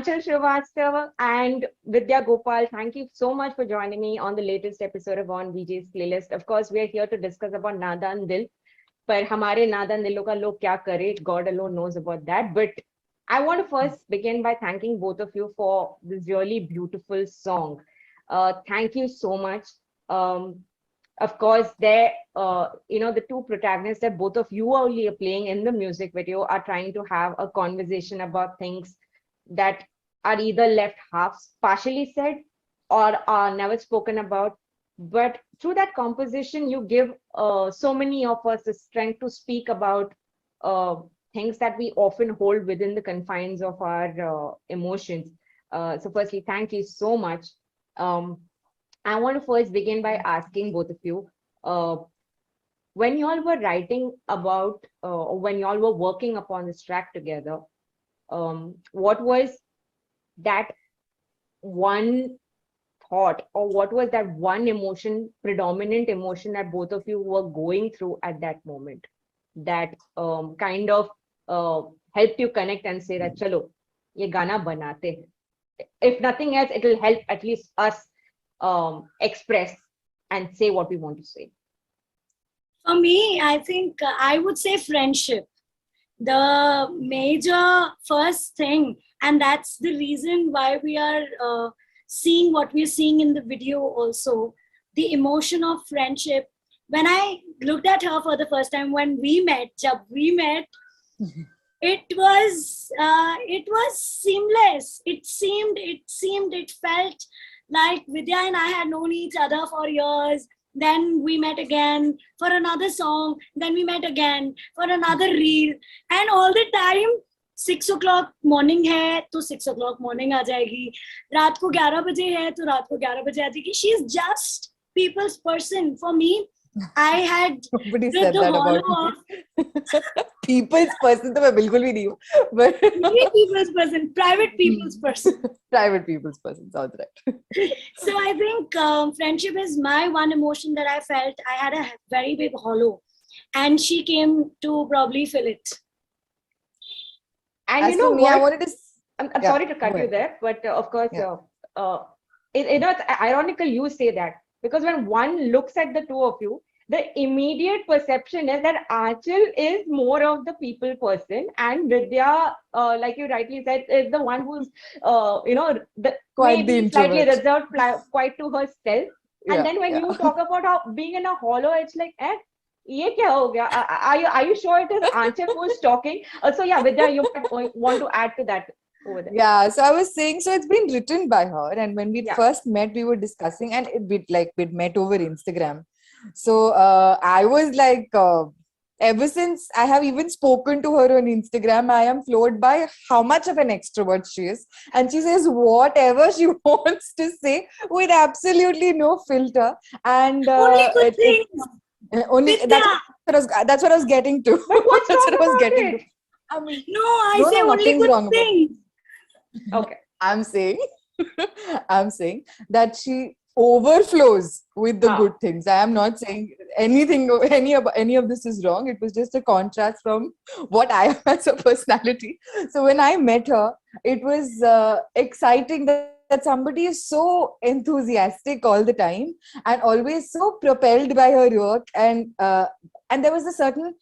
Anshul Srivastava and Vidya Gopal. Thank you so much for joining me on the latest episode of On VJ's Playlist. Of course, we are here to discuss about Nadan Dil. पर हमारे नादान दिलों का लोग क्या करे, God alone knows about that. But I want to first begin by thanking both of you for this really beautiful song. Thank you so much. Um, of course, the two protagonists that both of you are only playing in the music video are trying to have a conversation about things that are either left half partially said or are never spoken about. But through that composition, you give so many of us the strength to speak about things that we often hold within the confines of our emotions. So firstly, thank you so much. I want to first begin by asking both of you, when you all were writing about, or when you all were working upon this track together, what was that one thought, or what was that one emotion, predominant emotion that both of you were going through at that moment that kind of helped you connect and say that chalo ye gana banate hain. If nothing else, it will help at least us express and say what we want to say. For me, I think I would say friendship. The major first thing, and that's the reason why we are seeing what we're seeing in the video also, the emotion of friendship. When I looked at her for the first time, when we met, it was seamless. It felt like Vidya and I had known each other for years. Then we met again for another song. Then we met again for another reel. And all the time, 6 o'clock morning है तो 6 o'clock morning आ जाएगी. रात को 11 बजे है तो रात को 11 बजे आ जाएगी. She's just people's person. For me, I had nobody said that about me. People's person तो मैं बिल्कुल भी नहीं हूँ. But people's person, private people's person. Private people's person, sounds right. So I think friendship is my one emotion that I felt. I had a very big hollow, and she came to probably fill it. And as you know me, what? I wanted to. I'm sorry to cut you there, but of course, it's ironical you say that, because when one looks at the two of you, the immediate perception is that Aanchal is more of the people person, and Vidya, like you rightly said, is the one who's, Quite the maybe slightly introvert. reserved, quite to herself. And then when you talk about how being in a hollow, it's like, ये क्या हो गया? Are you sure it is Aanchal who is talking? So yeah, Vidya, you might want to add to that over there. Yeah, so I was saying, so it's been written by her, and when we first met, we were discussing, and we'd met over Instagram. So I was like, ever since I have even spoken to her on Instagram, I am floored by how much of an extrovert she is, and she says whatever she wants to say with absolutely no filter, and only good things. Only that's what I was getting to. But what's that's wrong what I was about getting it? to. I mean, I say only nothing's good wrong things. Okay. I'm saying that she overflows with the good things. I am not saying anything, any of this is wrong. It was just a contrast from what I am as a personality. So when I met her, it was exciting that somebody is so enthusiastic all the time and always so propelled by her work, and there was a certain,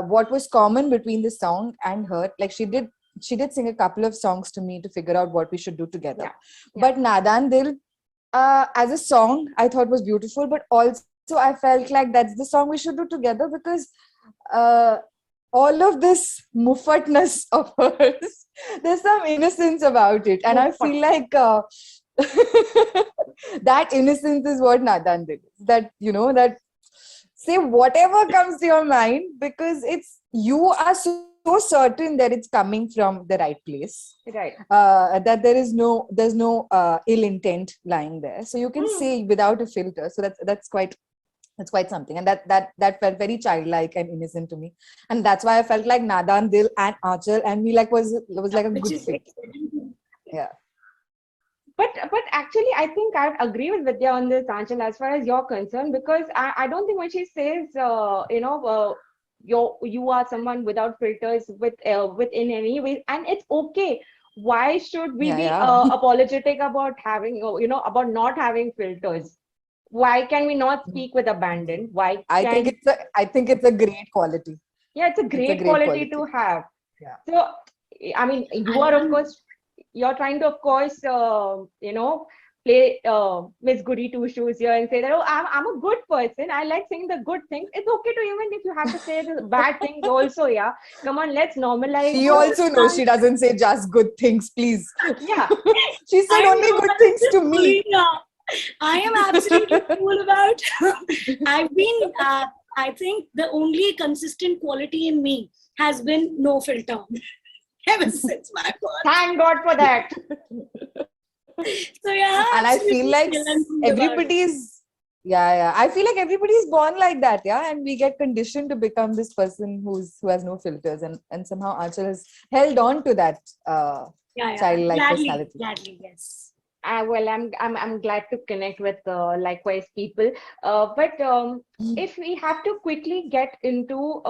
what was common between the song and her, like she did sing a couple of songs to me to figure out what we should do together. But Nadan Dil, as a song, I thought was beautiful, but also I felt like that's the song we should do together, because all of this muffatness of hers, there's some innocence about it, and I feel like that innocence is what Nadan Dil is. That, that say whatever comes to your mind, because you are so certain that it's coming from the right place, right? That there's no ill intent lying there, so you can say without a filter. So that's quite something, and that felt very childlike and innocent to me, and that's why I felt like Nadan Dil and Aanchal and me was like a good fit. Yeah. But actually, I think I agree with Vidya on this, Aanchal, as far as you're concerned, because I don't think when she says, you are someone without filters, within any way, and it's okay. why should we be Yeah. apologetic about having, about not having filters? Why can we not speak with abandon? Why can, I think it's a great quality. yeah, it's a It's a great great quality to quality. have. Yeah. So, I mean, I you are, of don't. course, you're trying to, of course, play Miss Goody Two Shoes here and say that, oh, I'm a good person. I like saying the good things. It's okay to even if you have to say the bad things also, yeah. Come on, let's normalize. She also knows she doesn't say just good things, please. Yeah. She said I only know good I'm things just to me. bullying her. I am absolutely cool about. I've been. I think the only consistent quality in me has been no filter ever since my birth. Thank God for that. So yeah, And I feel absolutely like still and cool about it. everybody's, yeah. I feel like everybody's born like that, yeah. And we get conditioned to become this person who has no filters, and somehow Achal has held on to that Yeah. childlike Gladly, personality. gladly, yes. Well, I'm glad to connect with likewise people. But if we have to quickly get into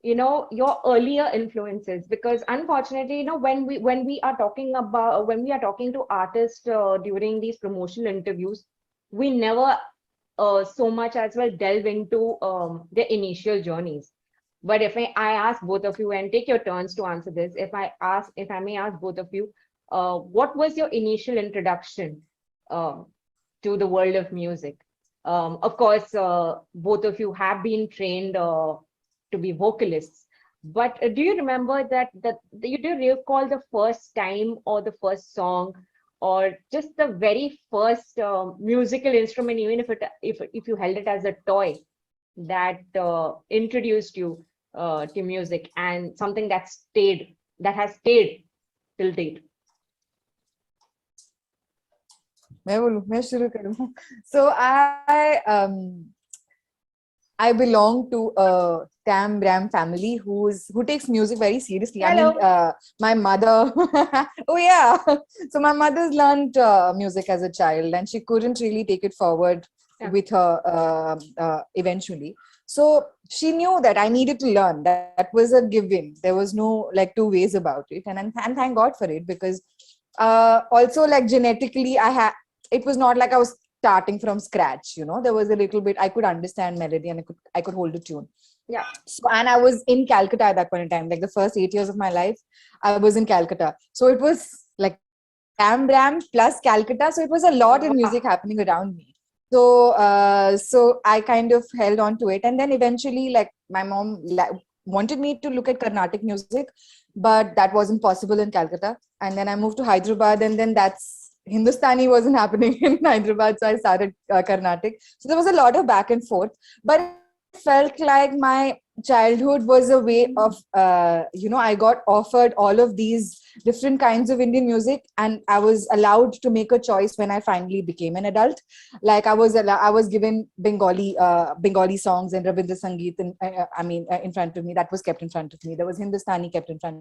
your earlier influences, because unfortunately, when we are talking about when we are talking to artists during these promotional interviews, we never so much as well delve into their initial journeys. But if I ask both of you, and take your turns to answer this, if I may ask both of you, what was your initial introduction um, to the world of music? Of course, both of you have been trained to be vocalists, but do you remember that you do recall the first time or the first song or just the very first musical instrument, even if you held it as a toy, that introduced you to music, and something that has stayed till date? मैं शुरू करूँ. So I belong to a Tam Ram family who takes music very seriously. I mean, Hello. my mother. Oh yeah. So my mother's learned music as a child, and she couldn't really take it forward Yeah. with her eventually. So she knew that I needed to learn. That was a given. There was no like two ways about it, and thank God for it, because also like genetically I had. It was not like I was starting from scratch, there was a little bit. I could understand melody, and I could hold a tune. Yeah. So, and I was in Calcutta at that point in time, like the first 8 years of my life I was in Calcutta. So it was like Tam Ram plus Calcutta, so it was a lot of music happening around me. So I kind of held on to it, and then eventually like my mom wanted me to look at Carnatic music, but that wasn't possible in Calcutta. And then I moved to Hyderabad, and then that's Hindustani wasn't happening in Hyderabad, so I started Carnatic. So there was a lot of back and forth, but it felt like my childhood was a way of, I got offered all of these different kinds of Indian music, and I was allowed to make a choice when I finally became an adult. Like I was given Bengali songs and Rabindra Sangeet, in front of me. That was kept in front of me. There was Hindustani kept in front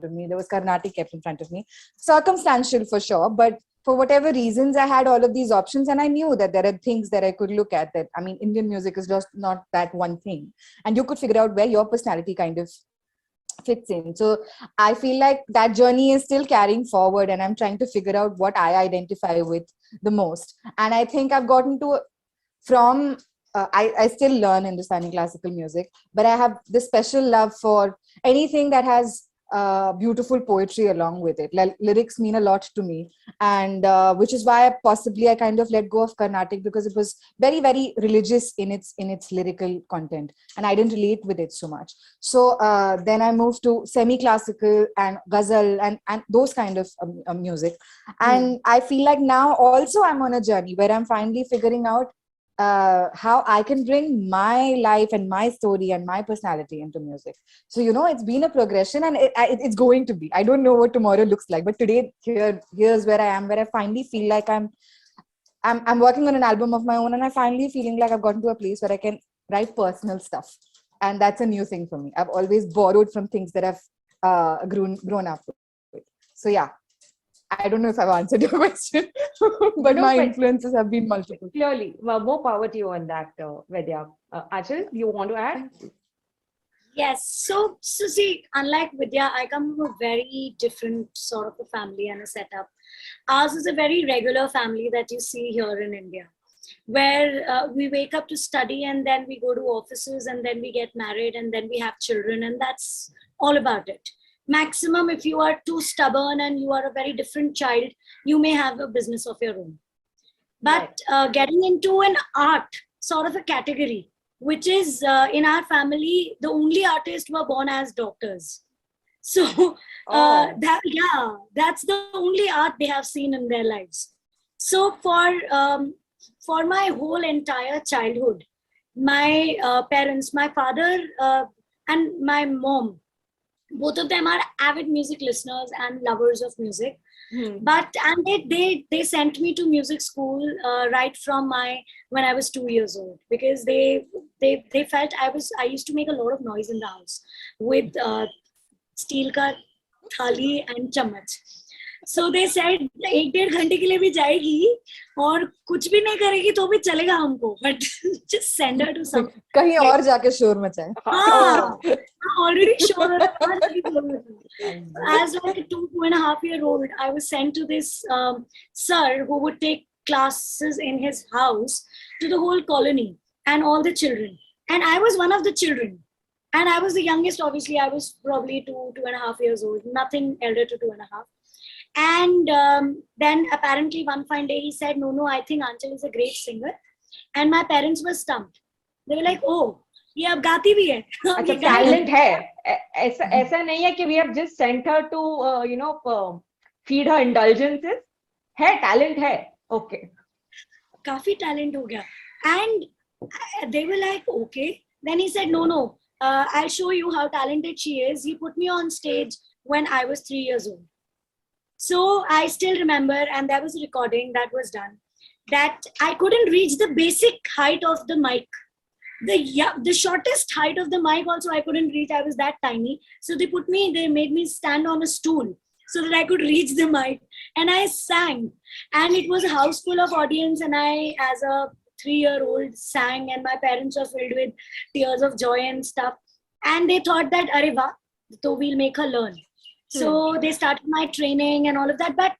of me. There was Carnatic kept in front of me. Circumstantial for sure, but for whatever reasons, I had all of these options, and I knew that there are things that I could look at. That Indian music is just not that one thing, and you could figure out where your personality kind of fits in. So I feel like that journey is still carrying forward, and I'm trying to figure out what I identify with the most. And I think I've gotten to from I still learn Hindustani classical music, but I have this special love for anything that has beautiful poetry along with it. Lyrics mean a lot to me, and which is why possibly I kind of let go of Carnatic, because it was very, very religious in its lyrical content, and I didn't relate with it so much. So then I moved to semi-classical and ghazal and those kind of music, and I feel like now also I'm on a journey where I'm finally figuring out how I can bring my life and my story and my personality into music. So it's been a progression, and it's going to be. I don't know what tomorrow looks like, but today here's where I am, where I finally feel like I'm working on an album of my own, and I finally feeling like I've gotten to a place where I can write personal stuff, and that's a new thing for me. I've always borrowed from things that I've grown up with. So yeah. I don't know if I've answered your question, but No, my but influences have been multiple. clearly, more power to you on that, Vidya. Achal, you want to add? Yes. So see, unlike Vidya, I come from a very different sort of a family and a setup. Ours is a very regular family that you see here in India, where we wake up to study and then we go to offices and then we get married and then we have children, and that's all about it. Maximum, if you are too stubborn and you are a very different child, you may have a business of your own. But getting into an art sort of a category, which is in our family, the only artists were born as doctors. So that's the only art they have seen in their lives. So for my whole entire childhood, my parents, my father and my mom, both of them are avid music listeners and lovers of music. But and they sent me to music school right from when I was 2 years old, because they felt I used to make a lot of noise in the house with steel ka thali and chammach. So they said 1-1.5 घंटे के लिए भी जाएगी और कुछ भी नहीं करेगी तो भी चलेगा हमको, but just send her to some कहीं और जाके शोर मचाए. हाँ, already sure. As like a 2.5-year-old, I was sent to this sir who would take classes in his house to the whole colony and all the children. And I was one of the children. And I was the youngest, obviously. I was probably 2.5 years old, nothing elder to 2.5. And then apparently one fine day he said, no, I think Anchal is a great singer. And my parents were stumped. They were like, oh, ये अब गाती भी है. अच्छा, talent है. ऐसा नहीं है कि we have just sent her to feed her indulgences. है, टैलेंट है. Okay. काफी टैलेंट हो गया. And they were like, okay. Then he said, no, I'll show you how talented she is. He put me on stage when I was 3 years old. So I still remember, and there was a recording that was done, that I couldn't reach the basic height of the mic. The shortest height of the mic also I couldn't reach. I was that tiny. So they made me stand on a stool so that I could reach the mic. And I sang. And it was a house full of audience. And I, as a 3-year-old, sang. And my parents were filled with tears of joy and stuff. And they thought that, Arey wah, so we'll make her learn. So they started my training and all of that. But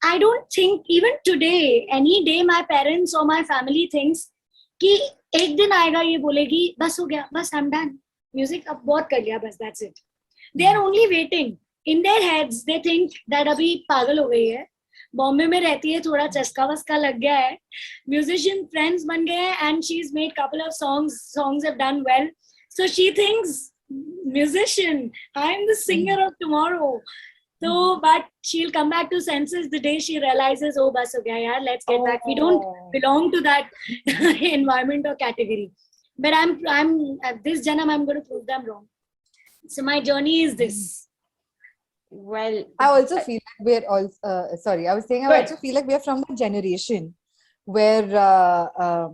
I don't think even today, any day, my parents or my family thinks कि एक दिन आएगा ये बोलेगी बस हो गया, बस I'm done. Music अब बहुत कर लिया, बस that's it. They are only waiting. In their heads, they think that अभी पागल हो गई है, बॉम्बे में रहती है, थोड़ा चस्का वस्का लग गया है, musician friends बन गए हैं, and she's made couple of songs have done well. So she thinks, musician, I'm the singer of tomorrow. So, but she'll come back to senses the day she realizes, oh, bas ho gaya yaar, let's get back. We don't belong to that environment or category. But I'm at this janam, I'm going to prove them wrong. So my journey is this. Well, I also feel like we're also, I also feel like we're from the generation where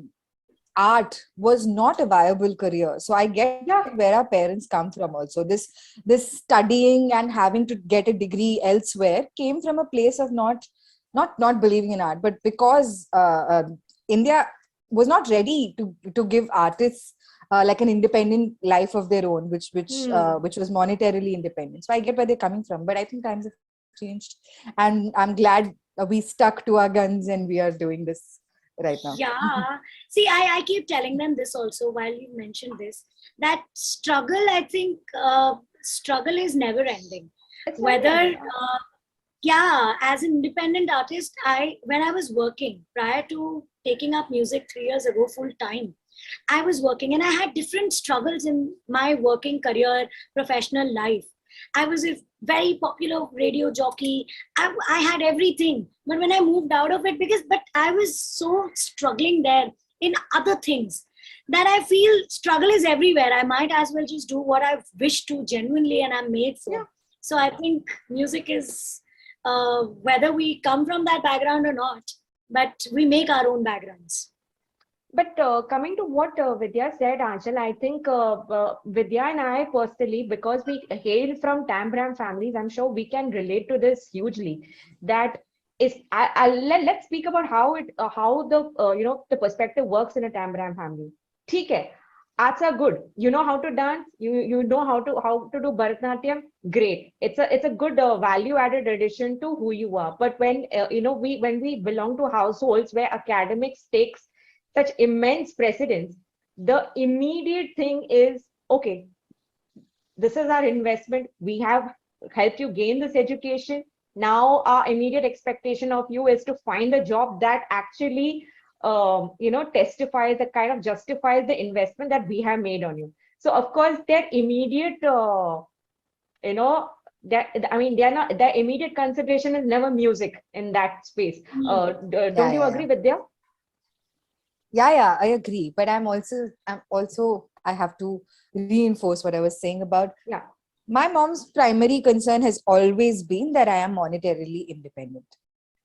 art was not a viable career. So I get where our parents come from also. This studying and having to get a degree elsewhere came from a place of not believing in art, but because India was not ready to give artists like an independent life of their own, which was monetarily independent. So I get where they're coming from, but I think times have changed, and I'm glad we stuck to our guns and we are doing this right now. Yeah. See, I keep telling them this also while you mentioned this, that struggle, I think struggle is never ending. Whether, as an independent artist, when I was working prior to taking up music 3 years ago full time, I was working and I had different struggles in my working career, professional life. I was a very popular radio jockey. I had everything. But when I moved out of it, but I was so struggling there in other things that I feel struggle is everywhere. I might as well just do what I wish to genuinely and I'm made for. Yeah. So I think music is, whether we come from that background or not, but we make our own backgrounds. But coming to what Vidya said, Anchal, I think Vidya and I personally, because we hail from Tambram families, I'm sure we can relate to this hugely. That is, let's speak about how the perspective works in a Tambram family. ठीक है, arts are good. You know how to dance. You know how to do Bharatanatyam. Great. It's a good value added addition to who you are. But when when we belong to households where academics takes such immense precedence, the immediate thing is, okay, this is our investment. We have helped you gain this education. Now our immediate expectation of you is to find a job that actually testifies, that kind of justifies the investment that we have made on you. So of course their immediate you know that I mean they're not, their immediate consideration is never music in that space. Don't you agree with them? Yeah, I agree. But I have to reinforce what I was saying about, Yeah. my mom's primary concern has always been that I am monetarily independent.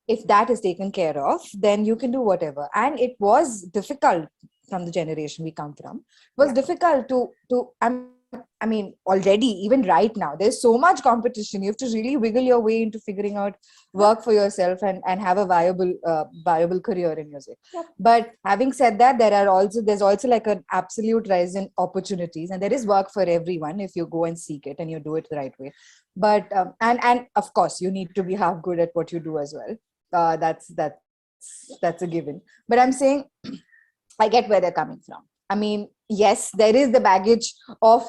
If that is taken care of, then you can do whatever. And it was difficult from the generation we come from. It was difficult I mean, already, even right now, there's so much competition. You have to really wiggle your way into figuring out work for yourself and have a viable career in music. Yeah. But having said that, there's also like an absolute rise in opportunities, and there is work for everyone if you go and seek it and you do it the right way. But and of course, you need to be half good at what you do as well. That's a given. But I'm saying, I get where they're coming from. I mean, yes, there is the baggage of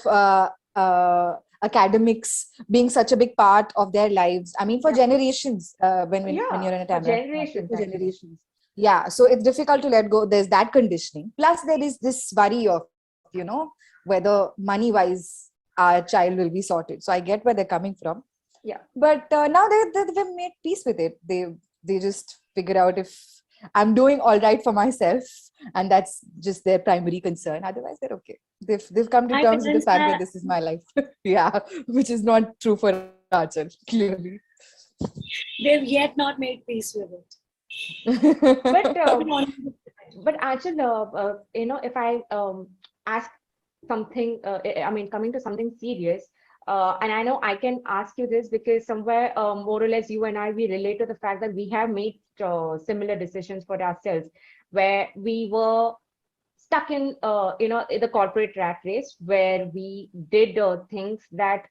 academics being such a big part of their lives. I mean, for generations, when you're in a time, generations, for generations. Yeah, so it's difficult to let go. There's that conditioning. Plus, there is this worry of, whether money-wise our child will be sorted. So I get where they're coming from. Yeah. But now they've made peace with it. They just figure out if I'm doing all right for myself, and that's just their primary concern. Otherwise, they're okay. They've come to terms with the fact that this is my life. Yeah, which is not true for Achal, clearly. They've yet not made peace with it. But Achal, if I ask something, I mean, coming to something serious, and I know I can ask you this because somewhere more or less you and I, we relate to the fact that we have made similar decisions for ourselves, where we were stuck in the corporate rat race, where we did things that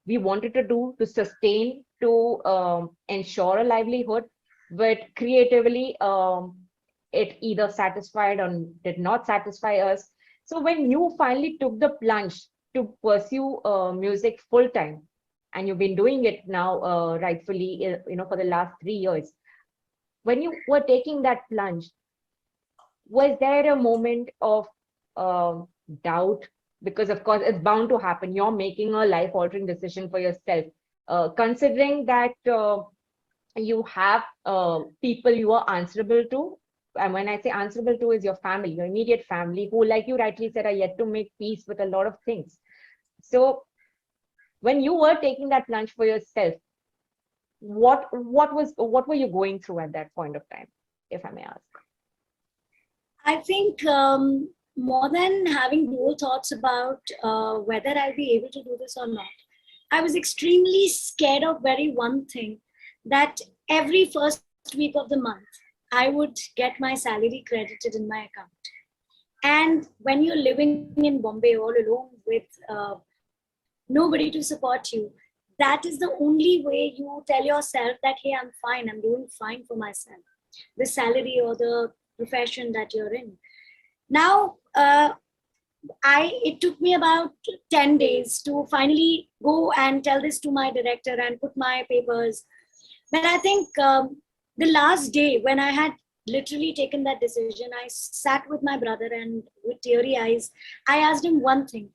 we wanted to do to sustain, to ensure a livelihood, but creatively it either satisfied or did not satisfy us. So when you finally took the plunge to pursue music full time, and you've been doing it now rightfully, for the last 3 years, when you were taking that plunge, was there a moment of doubt? Because of course it's bound to happen. You're making a life altering decision for yourself, considering that you have people you are answerable to. And when I say answerable to, is your family, your immediate family, who, like you rightly said, are yet to make peace with a lot of things. So when you were taking that plunge for yourself, what were you going through at that point of time, if I may ask? I think more than having dual thoughts about whether I'll be able to do this or not, I was extremely scared of one thing, that every first week of the month, I would get my salary credited in my account. And when you're living in Bombay all alone with nobody to support you, that is the only way you tell yourself that, hey, I'm fine, I'm doing fine for myself, the salary or the profession that you're in. Now, it took me about 10 days to finally go and tell this to my director and put my papers. But I think the last day when I had literally taken that decision, I sat with my brother and with teary eyes, I asked him one thing,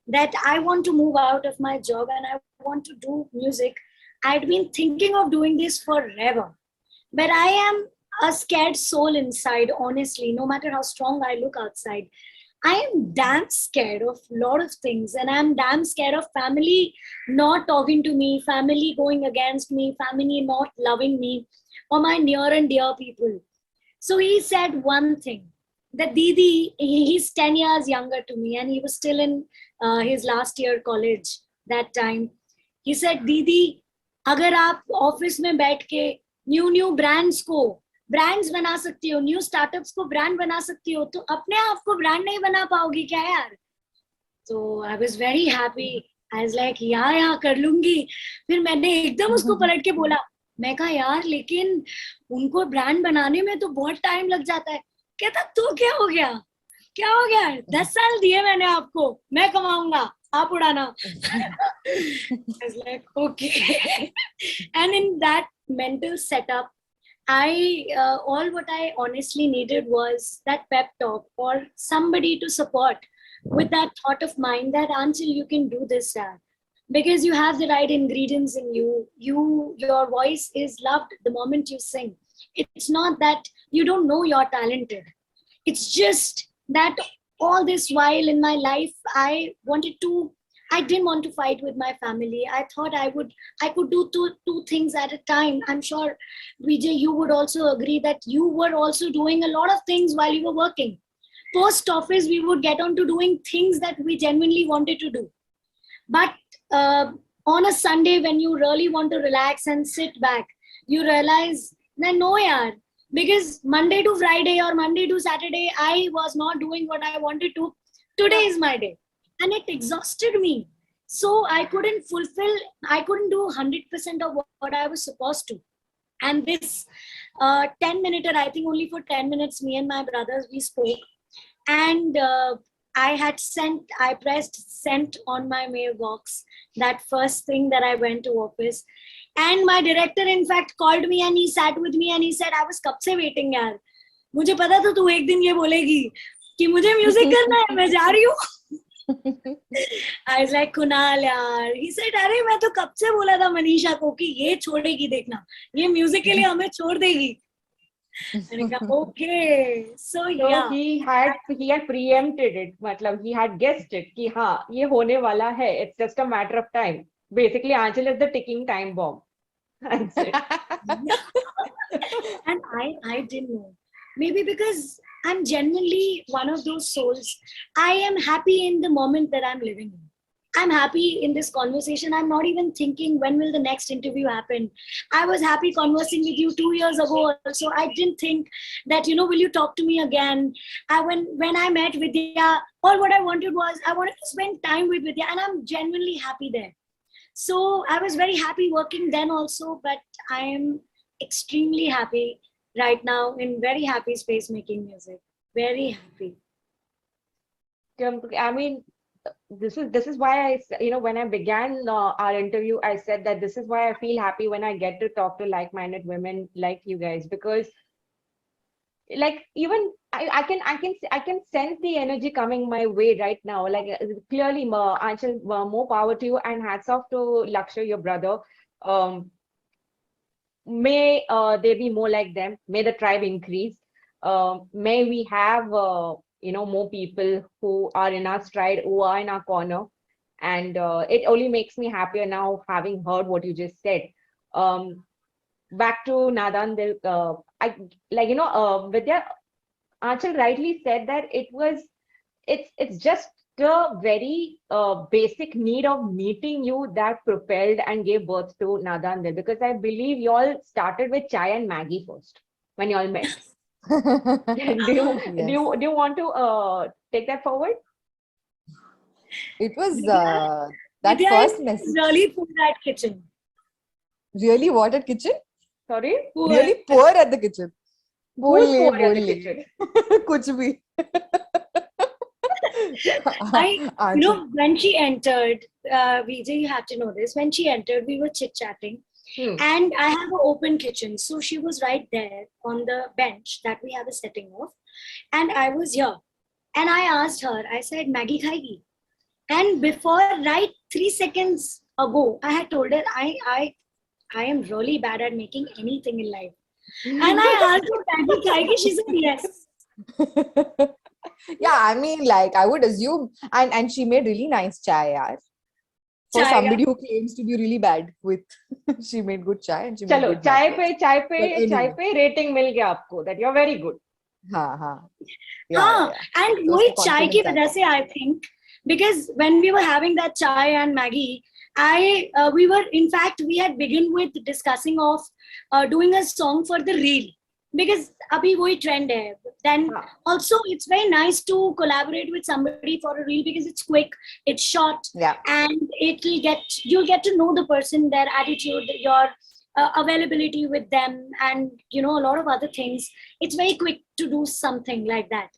that I want to move out of my job and I want to do music. I'd been thinking of doing this forever, but I am a scared soul inside, honestly, no matter how strong I look outside. I am damn scared of a lot of things, and I'm damn scared of family not talking to me, family going against me, family not loving me, or my near and dear people. So he said one thing, that Didi, he's 10 years younger to me, and he was still in his last year college that time. He said, Didi, अगर आप office में बैठ के new brands को brands बना सकती हो, new startups को ब्रांड बना सकती हो, तो अपने आप को ब्रांड नहीं बना पाओगी क्या यार? So I was very happy. I was like, yeah कर लूंगी. फिर मैंने एकदम उसको पलट के बोला, मैं कहा यार लेकिन उनको ब्रांड बनाने में तो बहुत टाइम लग जाता है. कहता तो क्या हो गया, 10 साल दिए मैंने आपको, मैं कमाऊंगा, आप उड़ाना. I was like, okay. And in that mental setup, all what I honestly needed was that pep talk or somebody to support with that thought of mine that until you can do this, Dad, because you have the right ingredients in you. Your voice is loved the moment you sing. It's not that you don't know you're talented. It's just that all this while in my life, I didn't want to fight with my family. I thought I could do two things at a time. I'm sure, Vijay, you would also agree that you were also doing a lot of things while you were working. Post office, we would get on to doing things that we genuinely wanted to do. But on a Sunday, when you really want to relax and sit back, you realize that no, yaar, because Monday to Friday or Monday to Saturday, I was not doing what I wanted to. Today is my day. And it exhausted me. So I couldn't do 100% of what I was supposed to. And this 10-minute, I think only for 10 minutes, me and my brothers, we spoke. And I pressed send on my mailbox, that first thing that I went to office. And my director, in fact, called me and he sat with me and he said, I was कब से waiting यार. मुझे पता था तू एक दिन ये बोलेगी कि मुझे म्यूजिक करना है, मैं जा रही हूँ. I was like, Kunal यार. He said, अरे मैं तो कब से बोला था मनीषा को कि ये छोड़ेगी, देखना ये म्यूजिक के लिए हमें छोड़ देगी. Okay, so yeah. He had preempted it. मतलब he had guessed it कि हाँ ये होने वाला है. It's just a matter of time. Basically, Anchal is the ticking time bomb. That's it. And I didn't know. Maybe because I'm genuinely one of those souls. I am happy in the moment that I'm living in. I'm happy in this conversation. I'm not even thinking when will the next interview happen. I was happy conversing with you 2 years ago. So I didn't think that, will you talk to me again? When I met Vidya, all what I wanted was, I wanted to spend time with Vidya, and I'm genuinely happy there. So I was very happy working then also, but I am extremely happy right now, in very happy space making music. Very happy. I mean, this is why when I began our interview, I said that this is why I feel happy when I get to talk to like-minded women like you guys, because like even I can sense the energy coming my way right now. Like clearly, Anchal, more power to you, and hats off to Lakshay, your brother. May they be more like them. May the tribe increase. May we have more people who are in our stride, who are in our corner, and it only makes me happier now having heard what you just said. Back to Nadan Dil, Vidya, Anchal rightly said that it's just the very basic need of meeting you that propelled and gave birth to Nadan Dil, because I believe you all started with chai and Maggie first when you all met. do you want to take that forward? It was Vidya, that Vidya first is message. really poor at kitchen. Really, what at kitchen? Sorry? Poor. Really poor at the kitchen. Who's poor at the kitchen? कुछ भी. When she entered, Vijay, you have to know this. When she entered, we were chit-chatting. And I have an open kitchen. So she was right there on the bench that we have a setting of. And I was here. And I asked her, I said, Maggie khayegi? And before, right 3 seconds ago, I had told her, I am really bad at making anything in life. And I asked her, Maggie khayegi? She said, yes. Yeah, I mean, like, I would assume. And she made really nice chai, yaar. For somebody who claims to be really bad with, she made good chai and she made good chai pe rating mil gaya aapko, that you're very good. Yeah. And वही chai की वजह से, I think, because when we were having that chai and Maggie, we had begun with discussing of doing a song for the reel. because abhi wohi trend hai. Then also it's very nice to collaborate with somebody for a reel because it's quick, it's short, and you'll get to know the person, their attitude, your availability with them, and a lot of other things. It's very quick to do something like that.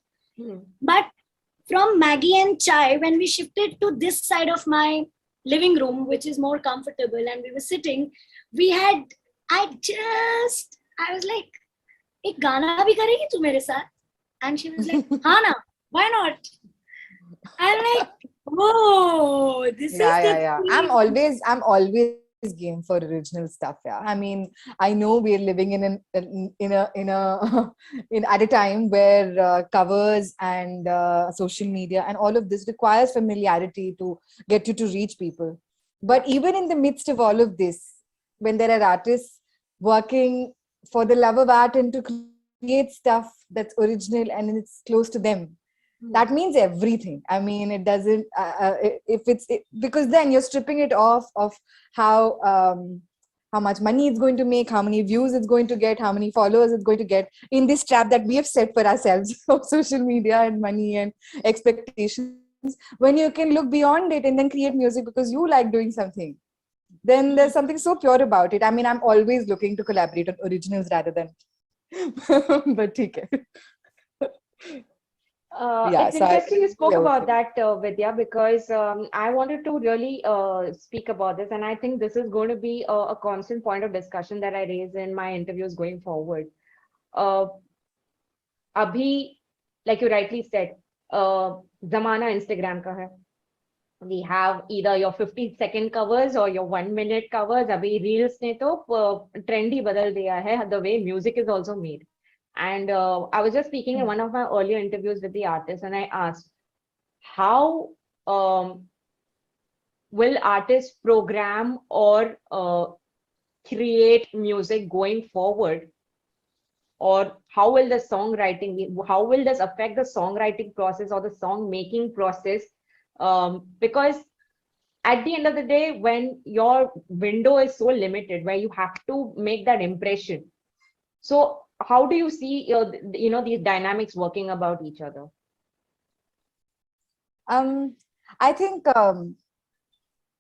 But from Maggie and Chai, when we shifted to this side of my living room, which is more comfortable, and we were sitting, I was like, एक गाना भी करेगी तू मेरे साथ? And she was like, हाँ ना, why not? I'm like, oh, this is the I'm always game for original stuff. Yeah, I mean, I know we're living in at a time where covers and social media and all of this requires familiarity to get you to reach people. But even in the midst of all of this, when there are artists working for the love of art and to create stuff that's original and it's close to them, that means everything. I mean, it doesn't because then you're stripping it off of how much money it's going to make, how many views it's going to get, how many followers it's going to get, in this trap that we have set for ourselves of social media and money and expectations. When you can look beyond it and then create music because you like doing something, then there's something so pure about it. I mean, I'm always looking to collaborate on originals rather than but okay. It's interesting you spoke about that, Vidya, because I wanted to really speak about this, and I think this is going to be a constant point of discussion that I raise in my interviews going forward. Abhi, like you rightly said, zamana Instagram ka hai. We have either your 50-second covers or your 1-minute covers. Abhi reels ne to trendy badal diya hai, the way music is also made. And I was just speaking in one of my earlier interviews with the artist, and I asked, how will artists program or create music going forward? Or how will the songwriting be? How will this affect the songwriting process or the song making process? Because at the end of the day, when your window is so limited, where you have to make that impression, so how do you see these dynamics working about each other? I think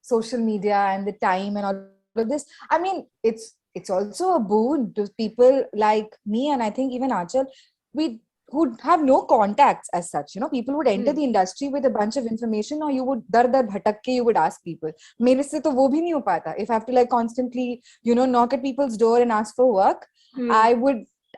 social media and the time and all of this, I mean, it's also a boon to people like me, and I think even Achal, who have no contacts as such. People would enter the industry with a bunch of information, or you would dar bhatak ke you would ask people. Mere se to wo bhi nahi ho pata. If I have to like constantly knock at people's door and ask for work,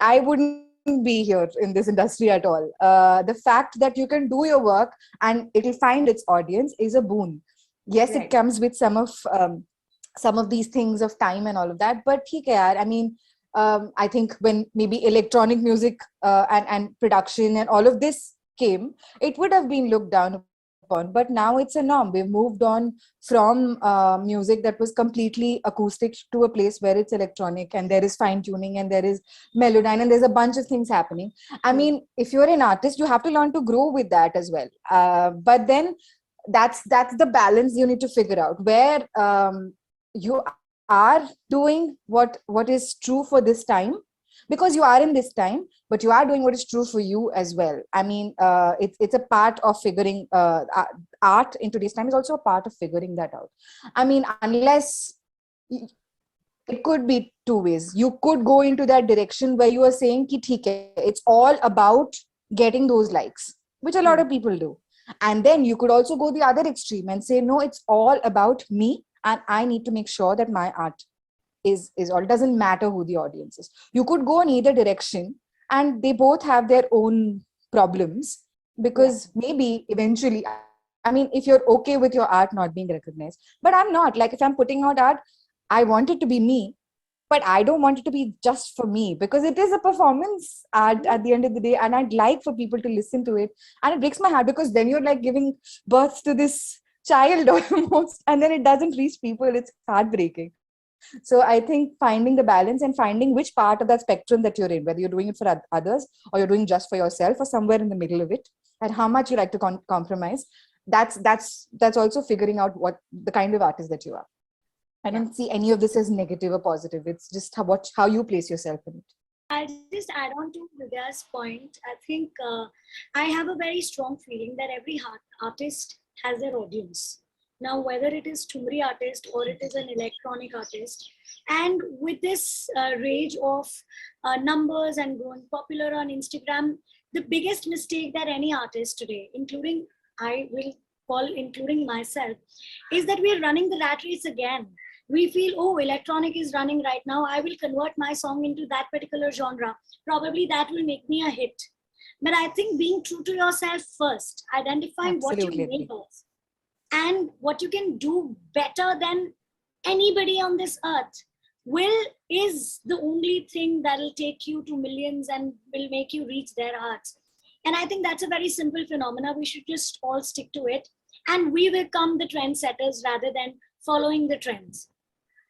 I wouldn't be here in this industry at all. The fact that you can do your work and it'll find its audience is a boon. Yes, right. It comes with some of these things of time and all of that, but I mean, I think when maybe electronic music and production and all of this came, it would have been looked down upon, but now it's a norm. We've moved on from music that was completely acoustic to a place where it's electronic and there is fine tuning and there is melodyne and there's a bunch of things happening. I mean, if you're an artist, you have to learn to grow with that as well. But then that's the balance you need to figure out, where you are doing what is true for this time, because you are in this time, but you are doing what is true for you as well. I mean, it's a part of figuring art in today's time is also a part of figuring that out. I mean, unless it could be two ways. You could go into that direction where you are saying ki theek hai, it's all about getting those likes, which a lot of people do. And then you could also go the other extreme and say, no, it's all about me, and I need to make sure that my art is all. It doesn't matter who the audience is. You could go in either direction, and they both have their own problems, because maybe eventually, I mean, if you're okay with your art not being recognized, but I'm not. Like, if I'm putting out art, I want it to be me, but I don't want it to be just for me, because it is a performance art at the end of the day, and I'd like for people to listen to it. And it breaks my heart, because then you're like giving birth to this child almost, and then it doesn't reach people. It's heartbreaking. So I think finding the balance and finding which part of that spectrum that you're in, whether you're doing it for others or you're doing just for yourself or somewhere in the middle of it, and how much you like to compromise, that's also figuring out what the kind of artist that you are. I don't see any of this as negative or positive. It's just how you place yourself in it. I'll just add on to Vidya's point. I think I have a very strong feeling that every artist has their audience. Now, whether it is Thumri artist or it is an electronic artist, and with this rage of numbers and going popular on Instagram, the biggest mistake that any artist today, including I will call including myself, is that we are running the rat race again. We feel, oh, electronic is running right now, I will convert my song into that particular genre. Probably that will make me a hit. But I think being true to yourself first, identifying what your Absolutely. name is and what you can do better than anybody on this earth is the only thing that will take you to millions and will make you reach their hearts. And I think that's a very simple phenomena. We should just all stick to it, and we will become the trendsetters rather than following the trends.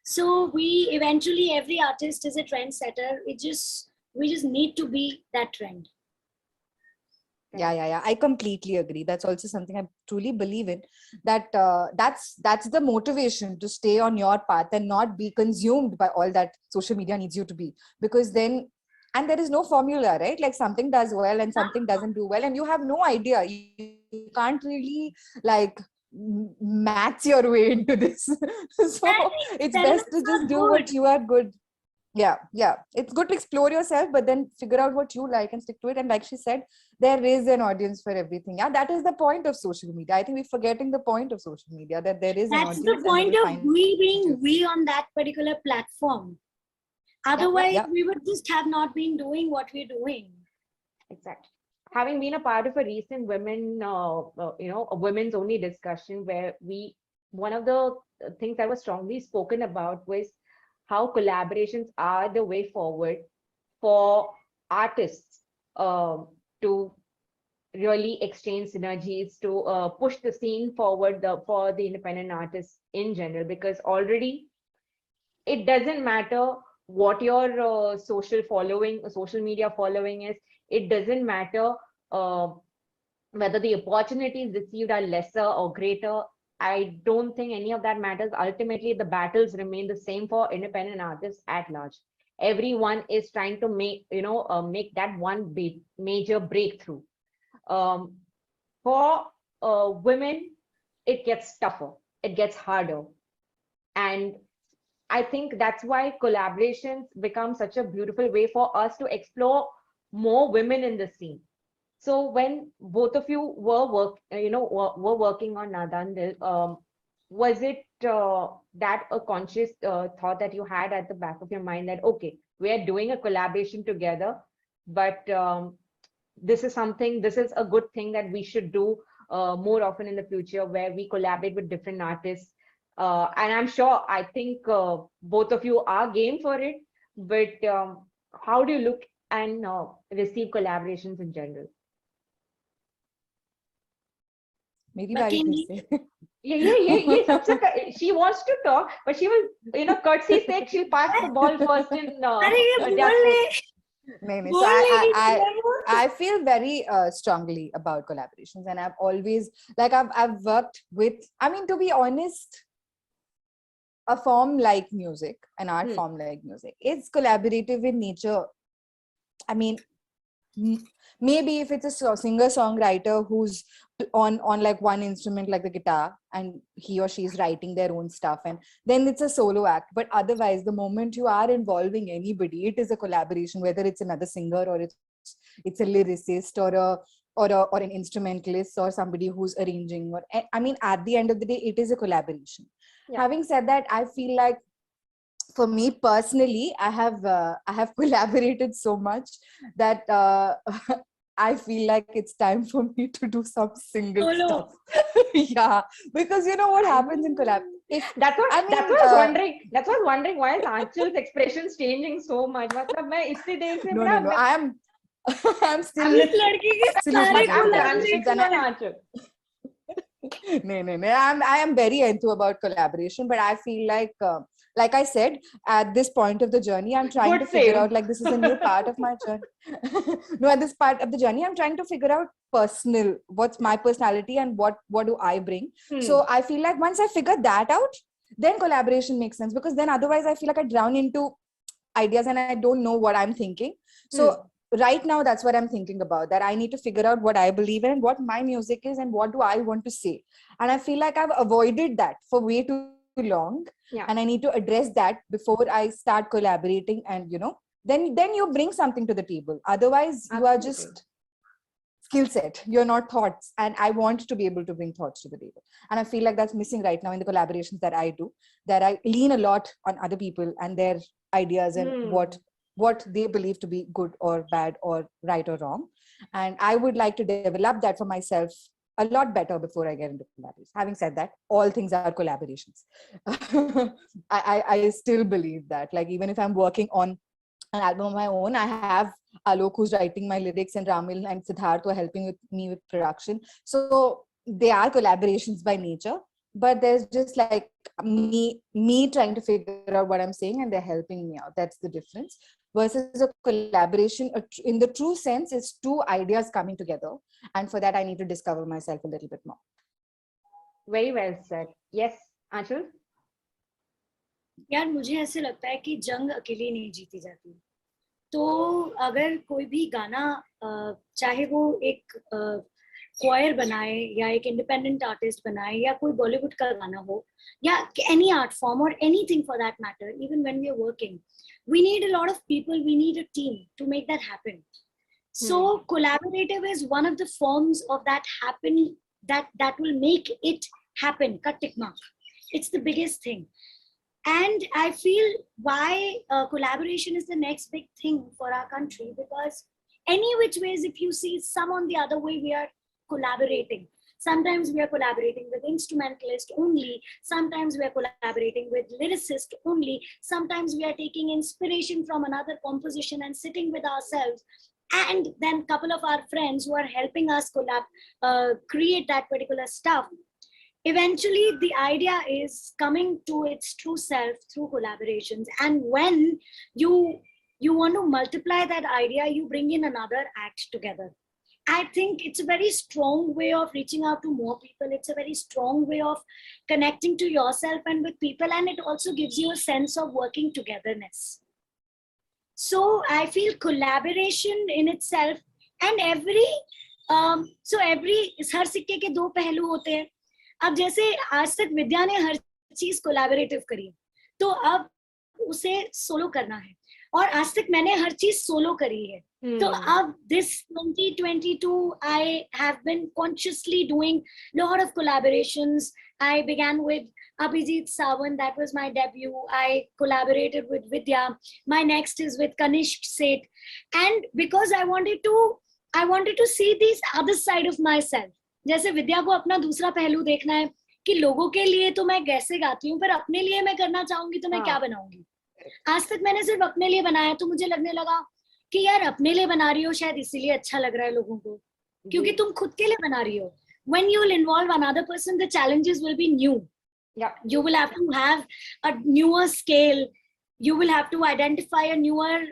So we eventually, every artist is a trendsetter. We just need to be that trend. Yeah. I completely agree. That's also something I truly believe in. That that's the motivation to stay on your path and not be consumed by all that social media needs you to be. Because then, and there is no formula, right? Like something does well and something doesn't do well, and you have no idea. You can't really like match your way into this. So it's best to just do what you are good. Yeah, it's good to explore yourself, but then figure out what you like and stick to it. And like she said, there is an audience for everything. Yeah, that is the point of social media. I think we're forgetting the point of social media, that there is an audience. That's the point of we being we on that particular platform. Otherwise, we would just have not been doing what we're doing. Exactly. Having been a part of a recent women, a women's only discussion where one of the things that was strongly spoken about was how collaborations are the way forward for artists to really exchange synergies, to push the scene forward for the independent artists in general, because already it doesn't matter what your social media following is. It doesn't matter whether the opportunities received are lesser or greater. I don't think any of that matters. Ultimately, the battles remain the same for independent artists at large. Everyone is trying to make that one major breakthrough. For women, it gets tougher, it gets harder, and I think that's why collaborations become such a beautiful way for us to explore more women in the scene. So when both of you were working on Nadan Dil, was it that a conscious thought that you had at the back of your mind that, okay, we are doing a collaboration together, but this is a good thing that we should do more often in the future, where we collaborate with different artists? And I think both of you are game for it, but how do you look and receive collaborations in general? Maybe Bari say. Yeah. She wants to talk, but she will, courtesy sake, she'll pass the ball first in. So I feel very strongly about collaborations, and I've always I've worked with, to be honest, a form like music, an art form like music, is collaborative in nature. Maybe if it's a singer-songwriter who's on like one instrument, like the guitar, and he or she is writing their own stuff, and then it's a solo act. But otherwise, the moment you are involving anybody, it is a collaboration, whether it's another singer or it's a lyricist or an instrumentalist or somebody who's arranging, or at the end of the day, it is a collaboration. Having said that, I feel like, for me personally, I have collaborated so much that I feel like it's time for me to do some single stuff. Yeah, because you know what happens in collab. That's what I was wondering. Why is Anchul's expressions changing so much? No, I'm still I am very enthused about collaboration, but I feel like I said, at this point of the journey, I'm trying to figure out, like, this is a new part of my journey. No, at this part of the journey, I'm trying to figure out what's my personality and what do I bring. So I feel like once I figure that out, then collaboration makes sense, because then otherwise I feel like I drown into ideas and I don't know what I'm thinking. So right now, that's what I'm thinking about, that I need to figure out what I believe in and what my music is and what do I want to say. And I feel like I've avoided that for way too long. Yeah. And I need to address that before I start collaborating. And, then you bring something to the table. Otherwise, you are just skill set. You're not thoughts. And I want to be able to bring thoughts to the table. And I feel like that's missing right now in the collaborations that I do, that I lean a lot on other people and their ideas and what they believe to be good or bad or right or wrong. And I would like to develop that for myself a lot better before I get into collaborations. Having said that, all things are collaborations. I still believe that. Like, even if I'm working on an album of my own, I have Alok who's writing my lyrics and Ramil and Siddharth who are helping with me with production. So they are collaborations by nature, but there's just like me trying to figure out what I'm saying and they're helping me out. That's the difference. Versus a collaboration, in the true sense, it's two ideas coming together. And for that, I need to discover myself a little bit more. Very well said. Yes, Anshul? यार मुझे ऐसे लगता है कि जंग अकेली नहीं जीती जाती. तो अगर कोई भी गाना चाहे वो एक क्वायर बनाए या एक इंडिपेंडेंट आर्टिस्ट बनाए या कोई बॉलीवुड का गाना हो या एनी आर्ट फॉर्म और anything for that matter, even when we are working, we need a lot of people, we need a team to make that happen. So collaborative is one of the forms of that that will make it happen. Cut tick mark. It's the biggest thing. And I feel why collaboration is the next big thing for our country, because any which ways, if you see some on the other way, we are collaborating. Sometimes we are collaborating with instrumentalists only. Sometimes we are collaborating with lyricists only. Sometimes we are taking inspiration from another composition and sitting with ourselves. And then a couple of our friends who are helping us create that particular stuff. Eventually, the idea is coming to its true self through collaborations. And when you want to multiply that idea, you bring in another act together. I think it's a very strong way of reaching out to more people. It's a very strong way of connecting to yourself and with people. And it also gives you a sense of working togetherness. So I feel collaboration in itself and हर सिक्के के दो पहलू होते हैं. अब जैसे आज तक विद्या ने हर चीज कोलैबोरेटिव करी, तो अब उसे सोलो करना है, और आज तक मैंने हर चीज सोलो करी है. तो अब this 2022 I have been consciously doing lot of collaborations. I began with Abhijit Sawant, that was my debut. I collaborated with Vidya. My next is with Kanishk Seth. And because I wanted to see this other side of myself. जैसे विद्या को अपना दूसरा पहलू देखना है कि लोगों के लिए तो मैं कैसे गाती हूँ, पर अपने लिए मैं करना चाहूंगी तो मैं क्या बनाऊंगी. आज तक मैंने सिर्फ अपने लिए बनाया, तो मुझे लगने लगा कि यार अपने लिए बना रही हो शायद इसीलिए अच्छा लग रहा है लोगों को, क्योंकि तुम खुद के लिए बना रही हो. When you will involve another person, the challenges will be new. Yeah. You will have to have a newer scale. You will have to identify a newer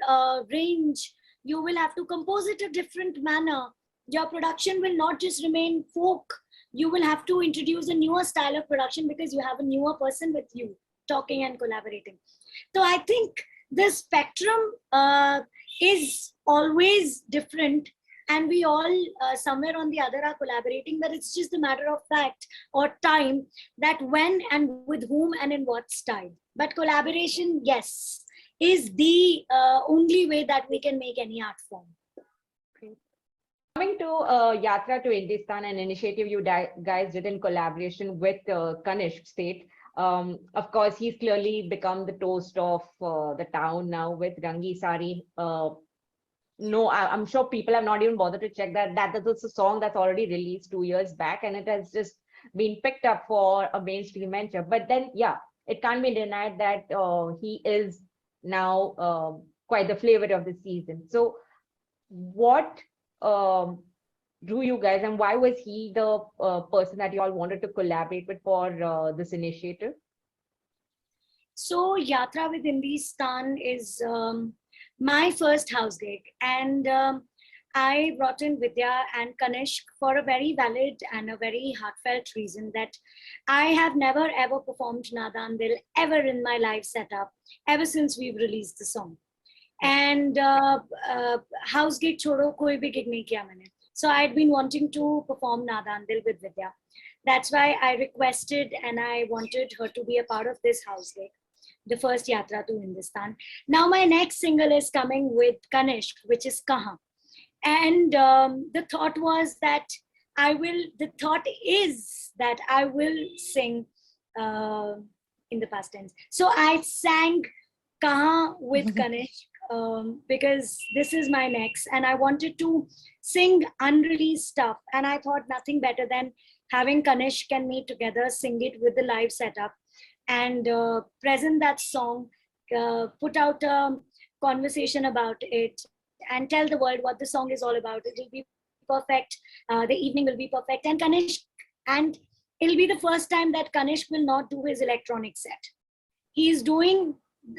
range. You will have to compose it a different manner. Your production will not just remain folk. You will have to introduce a newer style of production because you have a newer person with you talking and collaborating. So I think the spectrum is always different, and we all somewhere on the other are collaborating, but it's just a matter of fact or time that when and with whom and in what style. But collaboration, yes, is the only way that we can make any art form. Coming to Yatra to Hindustan, an initiative you guys did in collaboration with Kanishk Seth. Of course, he's clearly become the toast of the town now with Rangi Sari. No, I'm sure people have not even bothered to check that. That is a song that's already released 2 years back, and it has just been picked up for a mainstream venture. But then, yeah, it can't be denied that he is now quite the flavor of the season. So what drew you guys, and why was he the person that you all wanted to collaborate with for this initiative? So Yatra with Hindustan is my first house gig, and I brought in Vidya and Kanishk for a very valid and a very heartfelt reason that I have never ever performed Nadan Dil ever in my live setup ever since we've released the song. and house gig छोड़ो कोई भी gig नहीं किया मैंने. So I had been wanting to perform Nadan Dil with Vidya. That's why I requested and I wanted her to be a part of this house gig, the first Yatra to Hindustan. Now my next single is coming with Kanishk, which is Kahan. And the thought was that the thought is that I will sing in the past tense. So I sang Kahan with Kanishk because this is my next, and I wanted to sing unreleased stuff. And I thought nothing better than having Kanishk and me together sing it with the live setup and present that song, put out a conversation about it, and tell the world what the song is all about. It will be perfect. The evening will be perfect. And Kanishk, and it'll be the first time that Kanishk will not do his electronic set. He's doing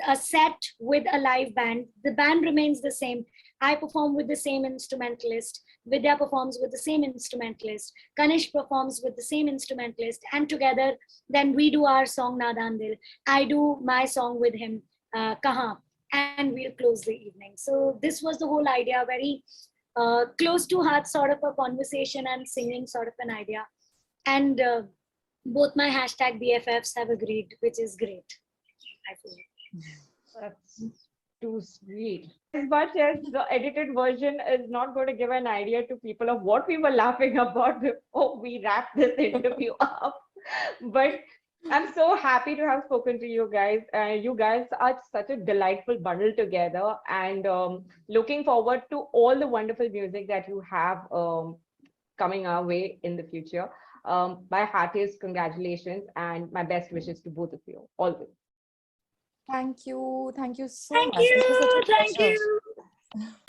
a set with a live band. The band remains the same. I perform with the same instrumentalist. Vidya performs with the same instrumentalist. Kanishk performs with the same instrumentalist. And together, then we do our song Nadan Dil. I do my song with him, Kahan, and we'll close the evening. So this was the whole idea, very close to heart sort of a conversation and singing sort of an idea. And both my hashtag BFFs have agreed, which is great, I feel. That's too sweet. As much as the edited version is not going to give an idea to people of what we were laughing about before we wrap this interview up, but I'm so happy to have spoken to you guys. You guys are such a delightful bundle together, and looking forward to all the wonderful music that you have coming our way in the future. My heartiest congratulations and my best wishes to both of you, always. Thank you. Thank you so Thank much. This was such you. a Thank pleasure. you.